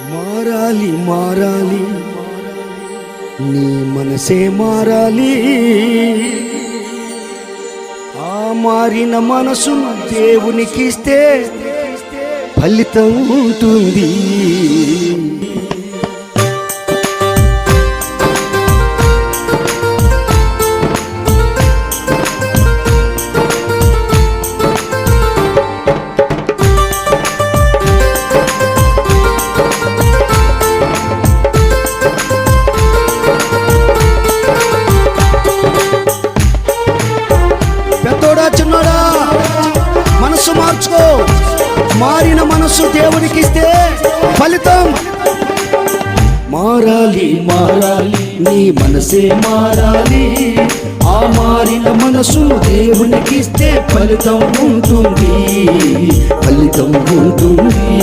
మారాలి మారాలి నీ మనసే మారాలి. ఆ మారిన మనసు దేవునికిస్తే ఫలితం ఉంటుంది. చిన్నోడా మనసు మార్చుకో. మారిన మనసు దేవునికిస్తే ఫలితం. మారాలి మారాలి నీ మనసే మారాలి. ఆ మారిన మనసు దేవునికిస్తే ఫలితం ఉంటుంది, ఫలితం ఉంటుంది.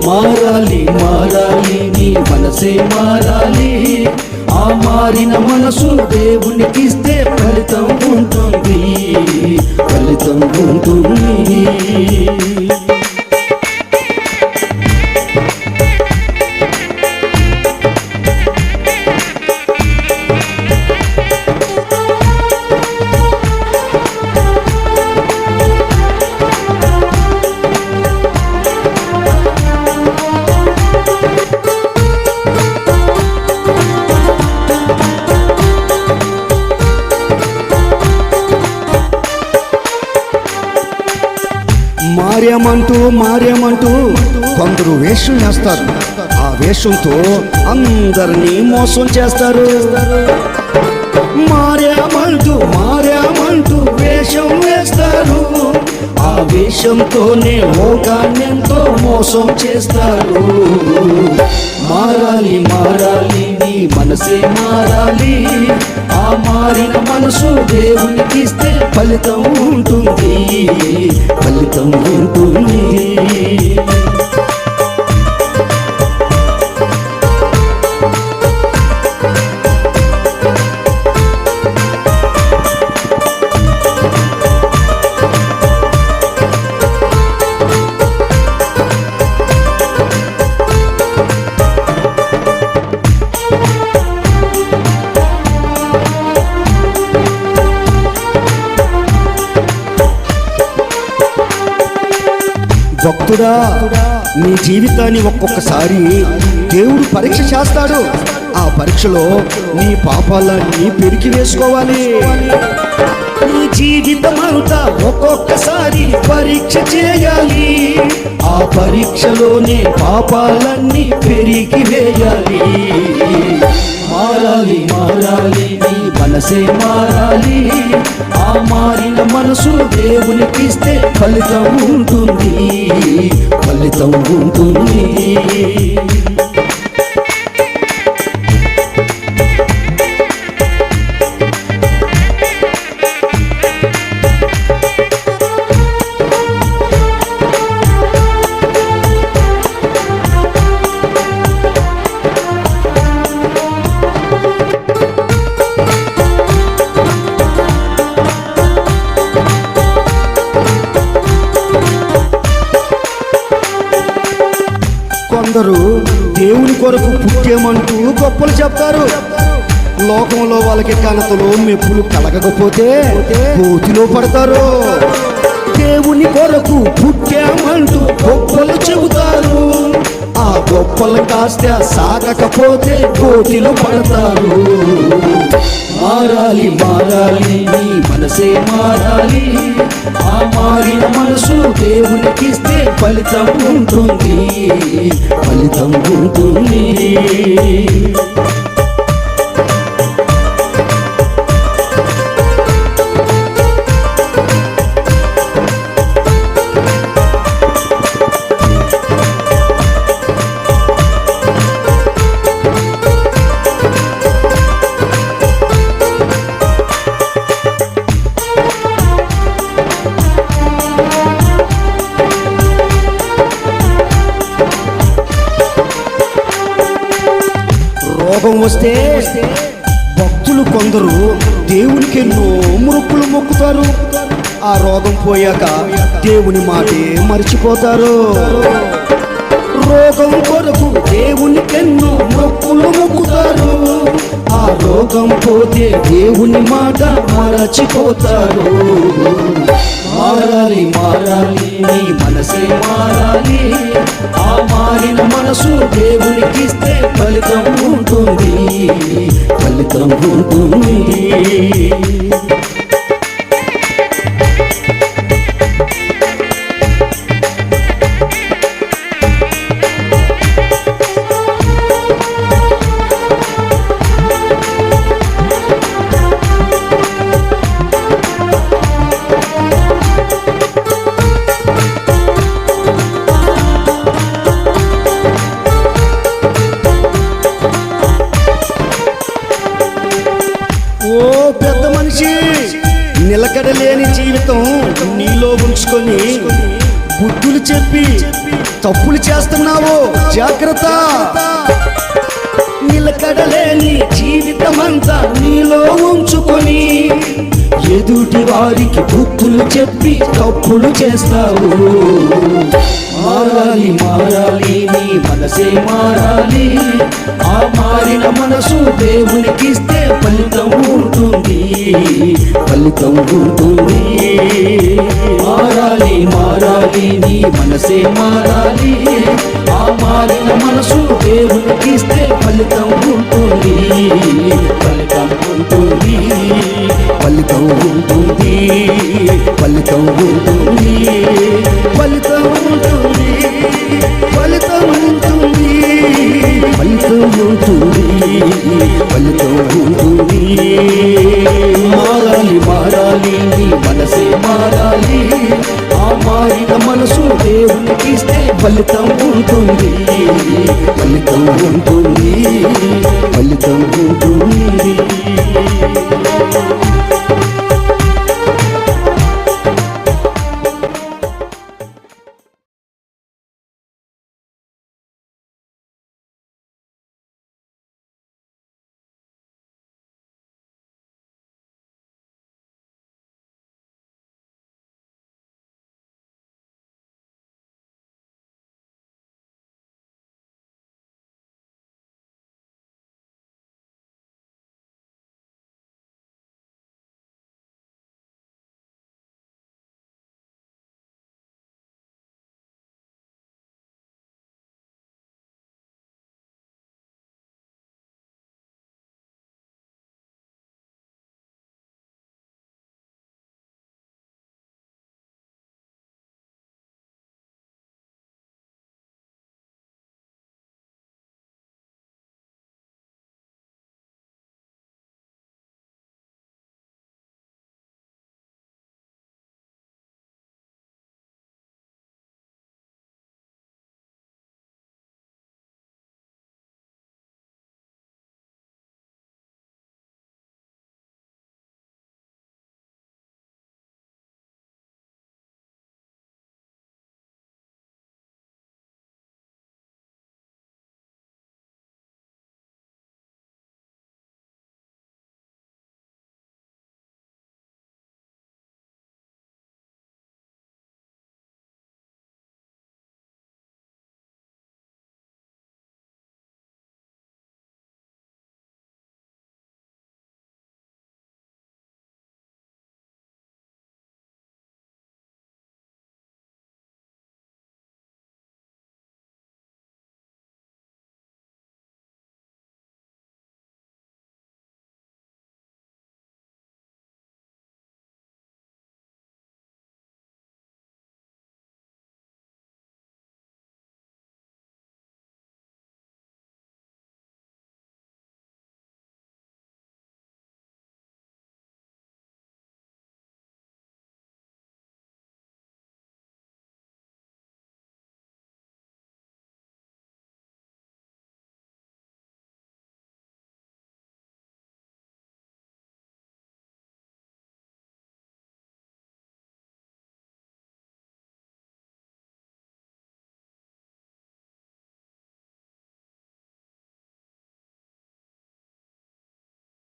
మారాలి మారాలి నీ మనసే మారాలి. ఆ మారిన మనసు దేవునికిస్తే ఫలితం ఉంటుంది, ఫలితం ఉంటుంది. మారేమంటూ కొందరు వేషం వేస్తారు. ఆ వేషంతో అందరినీ మోసం చేస్తారు. మారేమంటూ వేషం వేస్తారు. ఆ వేషంతోనే లోకాన్నెంతో మోసం చేస్తారు. మారాలి మారాలి నీ మనసే మారాలి. ఆ మారిన మనసు దేవునికిస్తే ఫలితం ఉంటుంది, ఫలితం ఉంటుంది. భక్తుడా, నీ జీవితాన్ని ఒక్కొక్కసారి దేవుడు పరీక్ష చేస్తాడు. ఆ పరీక్షలో నీ పాపాలన్నీ పెరికి వేసుకోవాలి. నీ జీవితం అంతా ఒక్కొక్కసారి పరీక్ష చేయాలి. ఆ పరీక్షలోనే పాపాలన్నీ పెరిగి వేయాలి. మారాలి మారాలి నీ మనసే మారాలి. ఆ మారిన మనసు దేవునికిస్తే ఫలితం ఉంటుంది, ఫలితం ఉంటుంది. కొందరు దేవుని కొరకు పుట్టేమంటూ గొప్పలు చెప్తారు. లోకంలో వాళ్ళకి కనతలు మెప్పులు కలగకపోతే కోతిలో పడతారు. దేవుని కొరకు పుట్టామంటూ గొప్పలు చెబుతారు. ఆ గొప్పలు కాస్త సాగకపోతే కోతిలో పడతారు. మారాలి మారాలి నీ మనసే మారాలి. ఆ మారిన మనసు దేవునికిస్తే ఫలితం ఉంటుంది, ఫలితం ఉంటుంది. రోగం వస్తే భక్తులు కొందరు దేవునికి ఎన్నో మొక్కులు మొక్కుతారు. ఆ రోగం పోయాక దేవుని మాటే మర్చిపోతారు. రోగం కొరకు దేవునికెన్నో మొక్కులు మొక్కుతారు. ఆ రోగం పోతే దేవుని మాట మరచిపోతారు. మారాలి మారాలి నీ మనసే మారాలి. ఆ మారిన మనసు దేవునికిస్తే ఫలితం ఉంటుంది, ఫలితం ఉంటుంది. ఓ పెద్ద మనిషి, నిలకడలేని జీవితం నీలో ఉంచుకొని బుద్ధులు చెప్పి తప్పులు చేస్తున్నావు, జాగ్రత్త. నిలకడలేని జీవితం అంతా నీలో ఉంచుకొని ఎదుటి వారికి బుద్ధులు చెప్పి తప్పులు చేస్తావు. మారాలి మారాలి నీ మనసే మారాలి. ఆ మారిన మనసు దేవునికిస్తే ఫలితం ఉంటుంది, ఫలితం ఉంటుంది. మారాలి మారాలి నీ మనసే మారాలి. ఆ మారిన మనసు దేవునికిస్తే ఫలితం ఉంటుంది, ఫలితం ఉంటుంది, ఫలితం ఉంటుంది, ఫలితం ఉంటుంది, ఫలితం ఉంటుంది, ఫలితం ఉంటుంది, ఫలితం ఉంటుంది, ఫలితం ఉంటుంది. మారాలి మారాలి నీ మనసే మారాలి. ఆ మారిన మనసు దేవునికిస్తే ఫలితం ఉంటుంది, ఫలితం ఉంటుంది, ఫలితం ఉంటుంది.